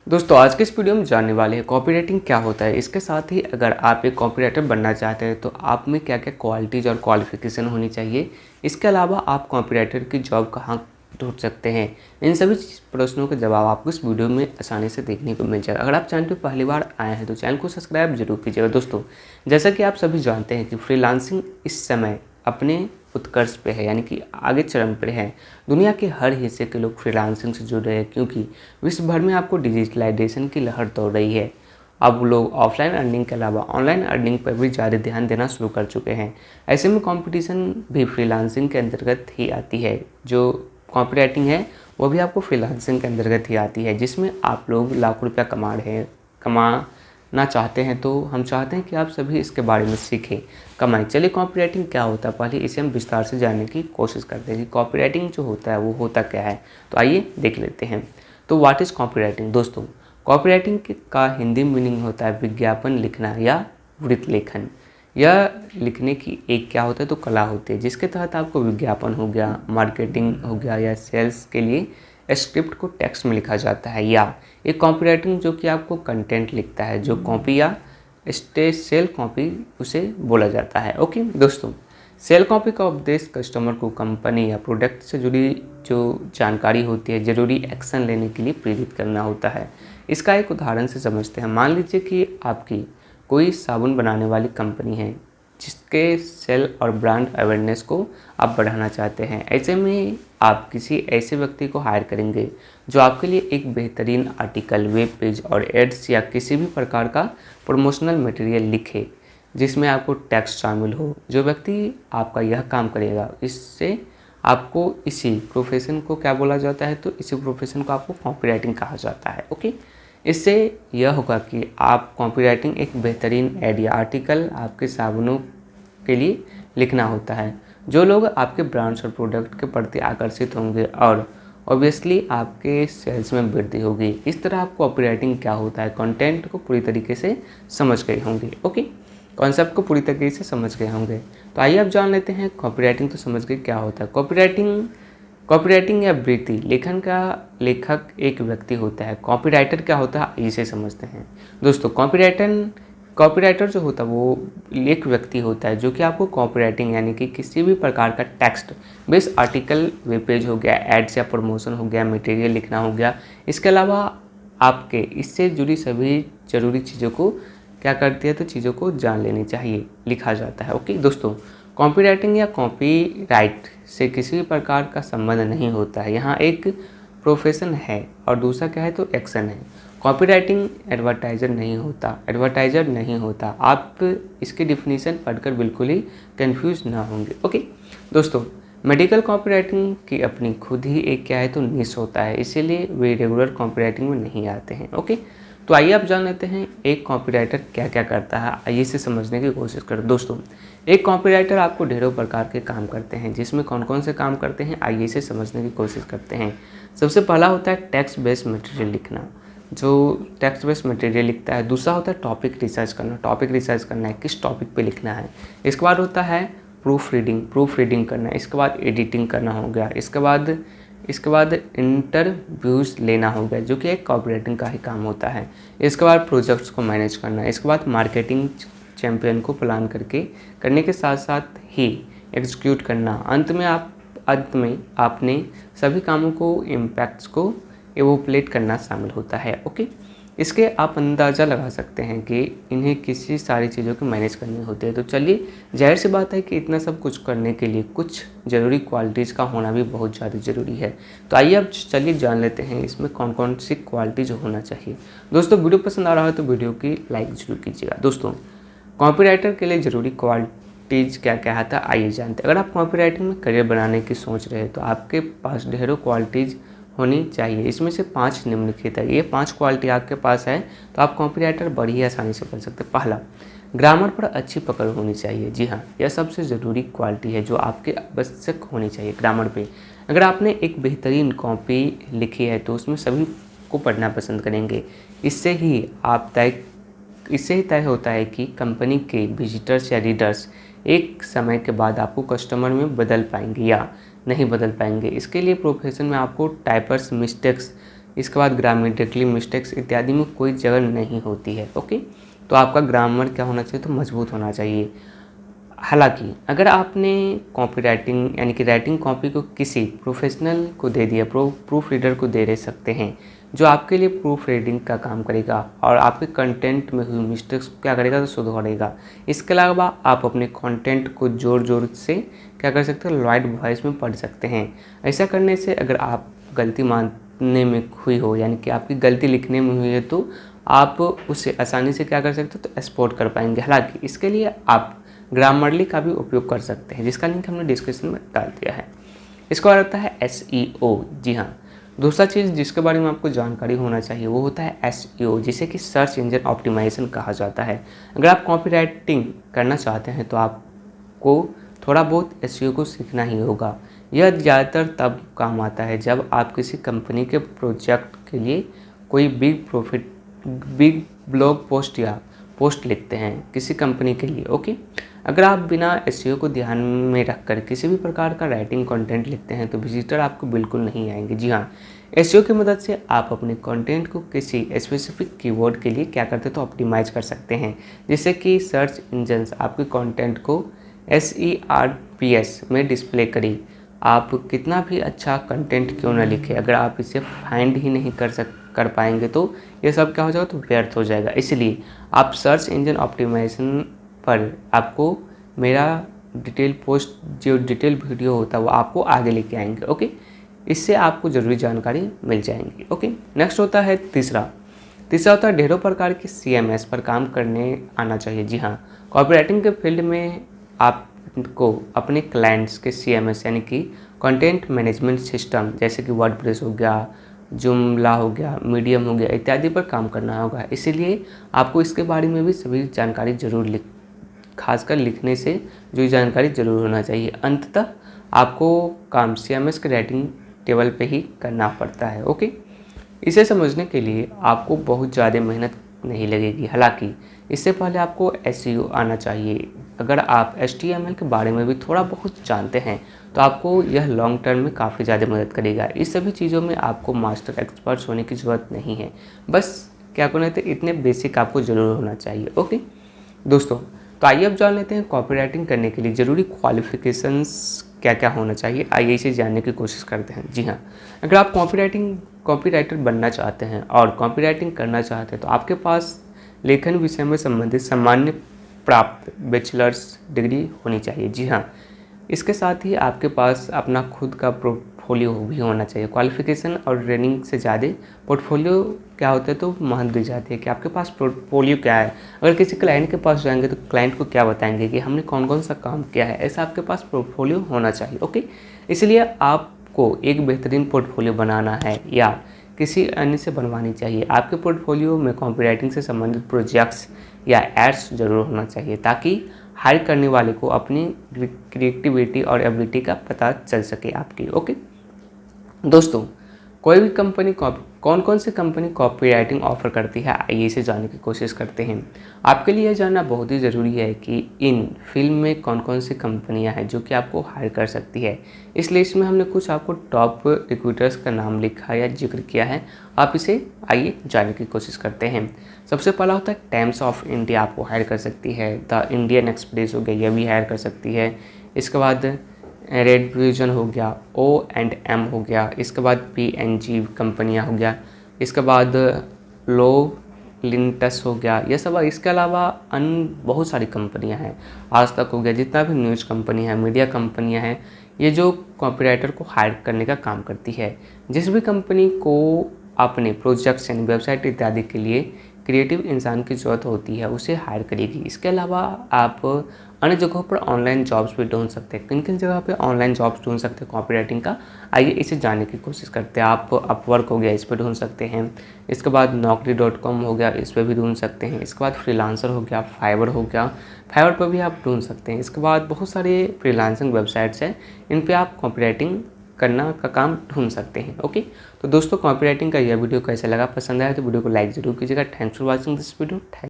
दोस्तों आज के इस वीडियो में जानने वाले हैं कॉपीराइटिंग क्या होता है। इसके साथ ही अगर आप एक कॉपीराइटर बनना चाहते हैं तो आप में क्या क्या क्वालिटीज़ और क्वालिफिकेशन होनी चाहिए। इसके अलावा आप कॉपीराइटर की जॉब कहाँ ढूंढ सकते हैं। इन सभी प्रश्नों के जवाब आपको इस वीडियो में आसानी से देखने को मिल जाएगा। अगर आप चैनल पर पहली बार आए हैं तो चैनल को सब्सक्राइब जरूर कीजिएगा। दोस्तों जैसा कि आप सभी जानते हैं कि फ्रीलांसिंग इस समय अपने उत्कर्ष पे है, यानी कि आगे चरम पे है। दुनिया के हर हिस्से के लोग फ्रीलांसिंग से जुड़ रहे हैं क्योंकि विश्व भर में आपको डिजिटलाइजेशन की लहर दौड़ रही है। अब लोग ऑफलाइन अर्निंग के अलावा ऑनलाइन अर्निंग पर भी ज़्यादा ध्यान देना शुरू कर चुके हैं। ऐसे में कंपटीशन भी फ्रीलांसिंग के अंतर्गत ही आती है। जो कॉपीराइटिंग है वो भी आपको फ्रीलांसिंग के अंतर्गत ही आती है, जिसमें आप लोग लाखों रुपया कमाना चाहते हैं। तो हम चाहते हैं कि आप सभी इसके बारे में सीखें, कमाएं। चलिए कॉपीराइटिंग क्या होता है पहले इसे हम विस्तार से जानने की कोशिश करते हैं कि कॉपीराइटिंग जो होता है वो होता क्या है। तो आइए देख लेते हैं। तो व्हाट इज़ कॉपीराइटिंग। दोस्तों कॉपीराइटिंग का हिंदी मीनिंग होता है विज्ञापन लिखना या वृत्त लेखन। यह लिखने की एक क्या होता है तो कला होती है, जिसके तहत आपको विज्ञापन हो गया, मार्केटिंग हो गया या सेल्स के लिए स्क्रिप्ट को टेक्स्ट में लिखा जाता है। या एक कॉपीराइटिंग जो कि आपको कंटेंट लिखता है, जो कॉपी या सेल कॉपी उसे बोला जाता है। ओके दोस्तों, सेल कॉपी का उद्देश्य कस्टमर को कंपनी या प्रोडक्ट से जुड़ी जो जानकारी होती है ज़रूरी एक्शन लेने के लिए प्रेरित करना होता है। इसका एक उदाहरण से समझते हैं। मान लीजिए कि आपकी कोई साबुन बनाने वाली कंपनी है जिसके सेल और ब्रांड अवेयरनेस को आप बढ़ाना चाहते हैं। ऐसे में आप किसी ऐसे व्यक्ति को हायर करेंगे जो आपके लिए एक बेहतरीन आर्टिकल, वेब पेज और एड्स या किसी भी प्रकार का प्रमोशनल मटेरियल लिखे जिसमें आपको टेक्स्ट शामिल हो। जो व्यक्ति आपका यह काम करेगा, इससे आपको इसी प्रोफेशन को क्या बोला जाता है तो इसी प्रोफेशन को आपको कॉपीराइटिंग कहा जाता है। ओके, इससे यह होगा कि आप कॉपीराइटिंग एक बेहतरीन एड या आर्टिकल आपके साबुनों के लिए लिखना होता है। जो लोग आपके ब्रांड्स और प्रोडक्ट के प्रति आकर्षित होंगे और ऑब्वियसली आपके सेल्स में वृद्धि होगी। इस तरह आप कॉपीराइटिंग क्या होता है कंटेंट को पूरी तरीके से समझ गए होंगे। ओके, कॉन्सेप्ट को पूरी तरीके से समझ गए होंगे। तो आइए अब जान लेते हैं कॉपीराइटिंग तो समझ गए क्या होता है। कॉपीराइटिंग या वृत्ति लेखन का लेखक एक व्यक्ति होता है। कॉपीराइटर क्या होता है इसे समझते हैं। दोस्तों कॉपीराइटर जो होता है वो एक व्यक्ति होता है जो कि आपको कॉपीराइटिंग यानी कि किसी भी प्रकार का text base article, web page हो गया, एड्स या प्रमोशन हो गया, मटेरियल लिखना हो गया। इसके अलावा आपके इससे जुड़ी सभी ज़रूरी चीज़ों को क्या करती है तो चीज़ों को जान लेनी चाहिए, लिखा जाता है। ओके दोस्तों, कॉपीराइटिंग या कॉपीराइट से किसी भी प्रकार का संबंध नहीं होता है। यहाँ एक प्रोफेशन है और दूसरा क्या है तो एक्शन है। कॉपीराइटिंग एडवर्टाइजर नहीं होता। आप इसकी डिफिनीशन पढ़कर बिल्कुल ही कंफ्यूज ना होंगे। ओके दोस्तों, मेडिकल कॉपीराइटिंग की अपनी खुद ही एक क्या है तो निश होता है, इसीलिए वे रेगुलर कॉपीराइटिंग में नहीं आते हैं। ओके, तो आइए आप जान लेते हैं एक कॉपीराइटर क्या क्या करता है। आइए इसे समझने की कोशिश करें। दोस्तों एक कॉपीराइटर आपको ढेरों प्रकार के काम करते हैं, जिसमें कौन कौन से काम करते हैं आइए इसे समझने की कोशिश करते हैं। सबसे पहला होता है टेक्स्ट बेस्ड मटेरियल लिखना, जो टेक्स्ट बेस्ड मटेरियल लिखता है। दूसरा होता है टॉपिक रिसर्च करना है, किस टॉपिक पे लिखना है। इसके बाद होता है प्रूफ रीडिंग करना। इसके बाद एडिटिंग करना हो गया। इसके बाद इंटरव्यूज़ लेना हो गया, जो कि एक कॉपीराइटिंग का ही काम होता है। इसके बाद प्रोजेक्ट्स को मैनेज करना। इसके बाद मार्केटिंग चैम्पियन को प्लान करने के साथ साथ ही एग्जीक्यूट करना। अंत में आपने सभी कामों को इम्पैक्ट्स को एवोप्लेट करना शामिल होता है। ओके, इसके आप अंदाज़ा लगा सकते हैं कि इन्हें किसी सारी चीज़ों को मैनेज करनी होती है। तो चलिए, जाहिर सी बात है कि इतना सब कुछ करने के लिए कुछ ज़रूरी क्वालिटीज़ का होना भी बहुत ज़्यादा ज़रूरी है। तो आइए अब चलिए जान लेते हैं इसमें कौन कौन सी क्वालिटीज़ होना चाहिए। दोस्तों वीडियो पसंद आ रहा है तो वीडियो की लाइक जरूर कीजिएगा। दोस्तों कॉपीराइटर के लिए ज़रूरी क्वालिटीज़ क्या क्या आता है आइए जानते हैं। अगर आप कॉपीराइटिंग में करियर बनाने की सोच रहे हैं तो आपके पास ढेरों क्वालिटीज़ होनी चाहिए। इसमें से 5 निम्नलिखित है। ये 5 क्वालिटी आपके पास है तो आप कॉपीराइटर बड़ी आसानी से बन सकते हैं। पहला, ग्रामर पर अच्छी पकड़ होनी चाहिए। जी हाँ, यह सबसे ज़रूरी क्वालिटी है जो आपके आवश्यक होनी चाहिए ग्रामर पे। अगर आपने एक बेहतरीन कॉपी लिखी है तो उसमें सभी को पढ़ना पसंद करेंगे। इससे ही तय होता है कि कंपनी के विजिटर्स या रीडर्स एक समय के बाद आपको कस्टमर में बदल पाएंगे या नहीं बदल पाएंगे। इसके लिए प्रोफेशन में आपको टाइपर्स मिस्टेक्स इसके बाद ग्रामेटिकली मिस्टेक्स इत्यादि में कोई जगह नहीं होती है। ओके, तो आपका ग्रामर क्या होना चाहिए, तो मजबूत होना चाहिए। हालांकि अगर आपने कॉपी राइटिंग यानी कि राइटिंग कॉपी को किसी प्रोफेशनल को दे दिया, प्रूफ रीडर को दे रहे सकते हैं, जो आपके लिए प्रूफ रीडिंग का काम करेगा और आपके कंटेंट में हुई मिस्टेक्स क्या करेगा, तो सुधारेगा। इसके अलावा आप अपने कंटेंट को जोर से क्या कर सकते हैं, लाउड वॉइस में पढ़ सकते हैं। ऐसा करने से अगर आप गलती मानने में हुई हो, यानी कि आपकी गलती लिखने में हुई है, तो आप उसे आसानी से क्या कर सकते हो, तो एक्सपोर्ट कर पाएंगे। हालांकि इसके लिए आप ग्रामरली का भी उपयोग कर सकते हैं, जिसका लिंक हमने डिस्क्रिप्शन में डाल दिया है। इसको आता है SEO। जी हाँ, दूसरा चीज़ जिसके बारे में आपको जानकारी होना चाहिए वो होता है SEO, जिसे कि सर्च इंजन ऑप्टिमाइजेशन कहा जाता है। अगर आप कॉपी राइटिंग करना चाहते हैं तो आपको थोड़ा बहुत SEO को सीखना ही होगा। यह ज़्यादातर तब काम आता है जब आप किसी कंपनी के प्रोजेक्ट के लिए कोई बिग ब्लॉग पोस्ट या पोस्ट लिखते हैं किसी कंपनी के लिए। ओके, अगर आप बिना SEO को ध्यान में रखकर किसी भी प्रकार का राइटिंग कंटेंट लिखते हैं तो विजिटर आपको बिल्कुल नहीं आएंगे। जी हाँ, SEO की मदद से आप अपने कंटेंट को किसी स्पेसिफिक कीवर्ड के लिए क्या करते हैं, तो ऑप्टिमाइज कर सकते हैं, जिससे कि सर्च इंजन्स आपके कंटेंट को SERPs में डिस्प्ले करें। आप कितना भी अच्छा कंटेंट क्यों ना लिखें, अगर आप इसे फाइंड ही नहीं कर पाएंगे तो ये सब क्या हो जाएगा, तो व्यर्थ हो जाएगा। इसलिए आप सर्च इंजन ऑप्टिमाइजेशन पर आपको मेरा जो डिटेल वीडियो होता है वो आपको आगे लेके आएंगे। ओके, इससे आपको ज़रूरी जानकारी मिल जाएंगी। ओके, नेक्स्ट होता है तीसरा होता है ढेरों प्रकार के CMS पर काम करने आना चाहिए। जी हाँ, कॉपीराइटिंग के फील्ड में आपको अपने क्लाइंट्स के CMS यानी कि कंटेंट मैनेजमेंट सिस्टम, जैसे कि वर्डप्रेस हो गया, जुमला हो गया, मीडियम हो गया इत्यादि पर काम करना होगा। इसीलिए आपको इसके बारे में भी सभी जानकारी जरूर खासकर लिखने से जो जानकारी जरूर होना चाहिए। अंततः आपको काम CMS के राइटिंग टेबल पे ही करना पड़ता है। ओके, इसे समझने के लिए आपको बहुत ज़्यादा मेहनत नहीं लगेगी। हालांकि इससे पहले आपको SEO आना चाहिए। अगर आप HTML के बारे में भी थोड़ा बहुत जानते हैं तो आपको यह लॉन्ग टर्म में काफ़ी ज़्यादा मदद करेगा। इस सभी चीज़ों में आपको मास्टर एक्सपर्ट्स होने की ज़रूरत नहीं है, बस क्या करना है, इतने बेसिक आपको ज़रूर होना चाहिए। ओके दोस्तों, तो आइए अब जान लेते हैं कॉपीराइटिंग करने के लिए ज़रूरी क्वालिफिकेशंस क्या क्या होना चाहिए। आइए इसे जानने की कोशिश करते हैं। जी हाँ, अगर आप कॉपीराइटर बनना चाहते हैं और कॉपीराइटिंग करना चाहते हैं तो आपके पास लेखन विषय में संबंधित सामान्य प्राप्त बैचलर्स डिग्री होनी चाहिए। जी हाँ, इसके साथ ही आपके पास अपना खुद का पोर्टफोलियो भी होना चाहिए। क्वालिफिकेशन और ट्रेनिंग से ज़्यादा पोर्टफोलियो क्या होता है, तो महत्व दी जाती है कि आपके पास पोर्टफोलियो क्या है। अगर किसी क्लाइंट के पास जाएंगे तो क्लाइंट को क्या बताएंगे कि हमने कौन कौन सा काम किया है, ऐसा आपके पास पोर्टफोलियो होना चाहिए। ओके, इसलिए आपको एक बेहतरीन पोर्टफोलियो बनाना है या किसी अन्य से बनवानी चाहिए। आपके पोर्टफोलियो में कॉपीराइटिंग से संबंधित प्रोजेक्ट्स या एड्स जरूर होना चाहिए, ताकि हायर करने वाले को अपनी क्रिएटिविटी और एबिलिटी का पता चल सके आपकी। ओके दोस्तों, कोई भी कंपनी कौन कौन सी कंपनी कॉपीराइटिंग ऑफर करती है, आइए इसे जानने की कोशिश करते हैं। आपके लिए यह जानना बहुत ही ज़रूरी है कि इन फिल्म में कौन कौन सी कंपनियां हैं जो कि आपको हायर कर सकती है। इस लिस्ट में हमने कुछ आपको टॉप रिक्रूटर्स का नाम लिखा या जिक्र किया है, आप इसे आइए जानने की कोशिश करते हैं। सबसे पहला होता है टाइम्स ऑफ इंडिया आपको हायर कर सकती है। द इंडियन एक्सप्रेस हो गया, यह भी हायर कर सकती है। इसके बाद रेड विजन हो गया, O&M हो गया, इसके बाद PNG कंपनियां हो गया, इसके बाद लो लिंटस हो गया, यह सब। इसके अलावा अन्य बहुत सारी कंपनियां हैं, आज तक हो गया, जितना भी न्यूज़ कंपनी है, मीडिया कंपनियां हैं, ये जो कॉपीराइटर को हायर करने का काम करती है। जिस भी कंपनी को अपने प्रोजेक्ट्स यानी वेबसाइट इत्यादि के लिए क्रिएटिव इंसान की ज़रूरत होती है उसे हायर करेगी। इसके अलावा आप अन्य जगहों पर ऑनलाइन जॉब्स भी ढूंढ सकते हैं। किन किन जगह पे ऑनलाइन जॉब्स ढूंढ सकते हैं कॉपीराइटिंग का, आइए इसे जानने की कोशिश करते हैं। आप अपवर्क हो गया, इस पर ढूंढ सकते हैं। इसके बाद naukri.com हो गया, इस पर भी ढूंढ सकते हैं। इसके बाद फ्रीलांसर हो गया, फाइवर हो गया, फाइवर पर भी आप ढूंढ सकते हैं। इसके बाद बहुत सारे फ्रीलांसिंग वेबसाइट्स हैं, इन पर आप कॉपीराइटिंग करना का काम ढूंढ सकते हैं। ओके, तो दोस्तों कॉपीराइटिंग का यह वीडियो कैसा लगा, पसंद आया तो वीडियो को लाइक जरूर कीजिएगा। Thanks for watching this video.